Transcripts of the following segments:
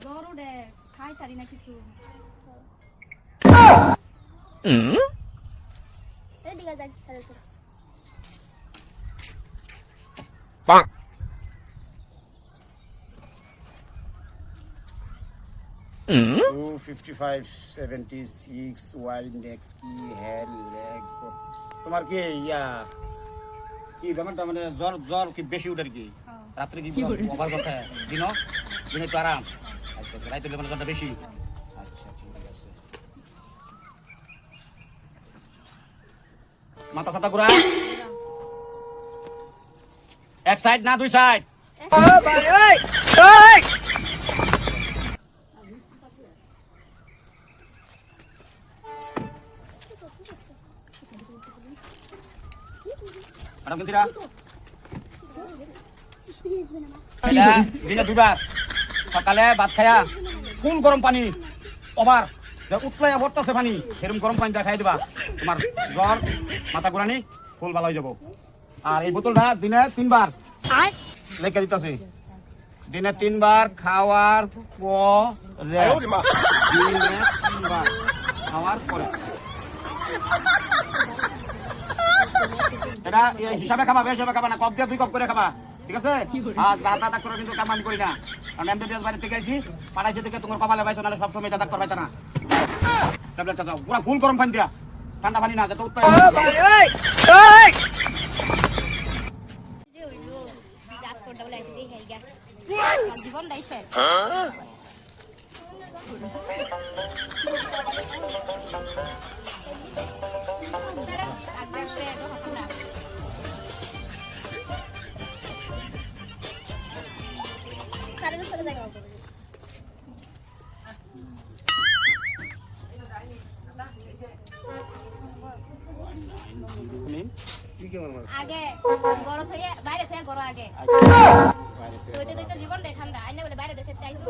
জ্বর উঠে খাই তারি না কিছু। এদিকে যাই চলো চলো। 255 76 ওয়াইল্ড নেক্সট কি হেল লেগ তোমার কি ইয়া কি ব্যাপারটা মানে জ্বর জ্বর কি বেশি উঠে কি রাত্রে কি ওভার কথা দিনে তো আরাম আচ্ছা আচ্ছা রাইতে মানে জ্বরটা বেশি আচ্ছা ঠিক আছে মাথা ছাতা ঘুরা এক সাইড না দুই সাইড ম্যাডাম কিন্তিরা দিনে দুবার সকালে ভাত খায়া ফুল গরম পানি ওভার উৎসাহ ভরতেছে পানি সেরকম গরম পানি খাই দিবা তোমার জ্বর মাথা ঘুরানি ফুল ভালো হয়ে যাবো আর এই বোতলটা দিনে 3 বার লেখা দিতেছে দিনে 3 বার খাওয়ার পরে দিনে 3 বার খাওয়ার পরে এটা হিসাবে খাবা হিসাবে খাবা না কপ দিয়ে 2 কপ করে খাবা ঠিক আছে আর দাদা ডাক্তার কিন্তু কাম আমি করি না কারণ এমবিবিএস বাইরে থেকে আইছি পাড়াইছে থেকে তোমার কপালে পাইছো নালে সব সময় ডাক্তার পাইতা না ট্যাবলেটটা দাও পুরো ফুল গরম পানি দিয়া ঠান্ডা পানি না যাতে উত্তর যে হইলো জাত কোডা বলে আইতে দেই হেলগা জীবন দাইছে আগে গরম থেকে বাইরে থেকে গরম আগে দইতে দইতে জীবন রে ঠান্ডা আইনা বলে বাইরে দেশে চাইছো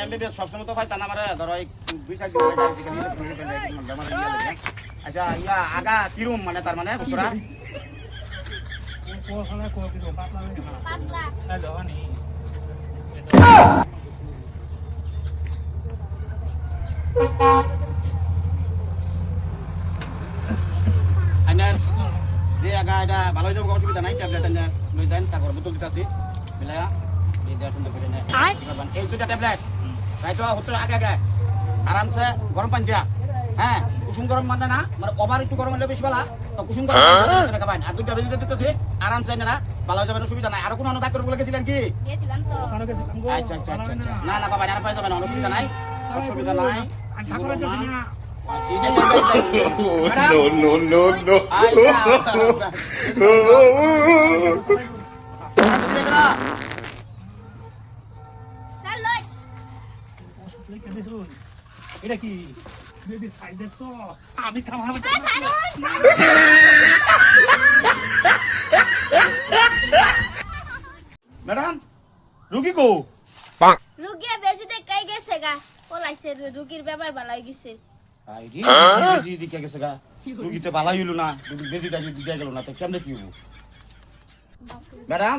এমবিবিএস সব সময় তো ভাই তা না মারে ধরো এই 2-4 দিন লাগে যেখানে বেমার হয়ে গেল আচ্ছা ইয়া আগা কিরম মানে তার মানে বুঝরা কোখানে কো কি পাতলা লাগে না পাতলা এই দওয়ানি আইনার যে আগা এটা ভালো হয়ে যাবে অসুবিধা নাই ট্যাবলেট আইনা লই যান তারপর বোতল দিতাছি মিলায়া এই দেয়া সুন্দর করে নে এই দুইটা ট্যাবলেট রাইতো হতো আগে আগে আরামসে গরম পানি দিয়া হ্যাঁ কুসুম গরম মানে না মানে ওভার একটু গরম হলে বেশি ভালো তো কুসুম গরম করে খাবেন আর দুইটা বেজে দিতেছি আরামসে না ভালো হয়ে যাবে অসুবিধা নাই আর কোনো অন্য ডাক্তার বলে গেছিলেন কি গেছিলাম তো ওখানে গেছি আমগো আচ্ছা আচ্ছা আচ্ছা না না বাবা আর পাই যাবেন অসুবিধা নাই অসুবিধা নাই আমি ঠাকুর যাচ্ছি না No, no, no, চল লই লিখে দিছুন এটা কি বেবি সাইড দেখছো আমি থামাবো ম্যাডাম রুগী কো রুগী বেজিতে কাই গেছে গা পলাইছে রুগীর ব্যাপার ভালো হয়ে গেছে আইডি বেজি দিকে গেছে গা রুগীতে ভালাই হইলো না বেজিটা যদি দিয়া গেল না তো কেমনে কি হবো ম্যাডাম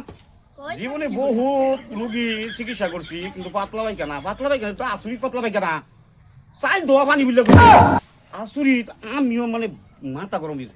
জীবনে বহুত রুগী চিকিৎসা করছি কিন্তু পাতলা পায়খানা তো আসুরিত পাতলা পায়খানা চাই দোয়া পানি বুঝলে আসুরিত আমিও মানে মাথা গরম হয়েছে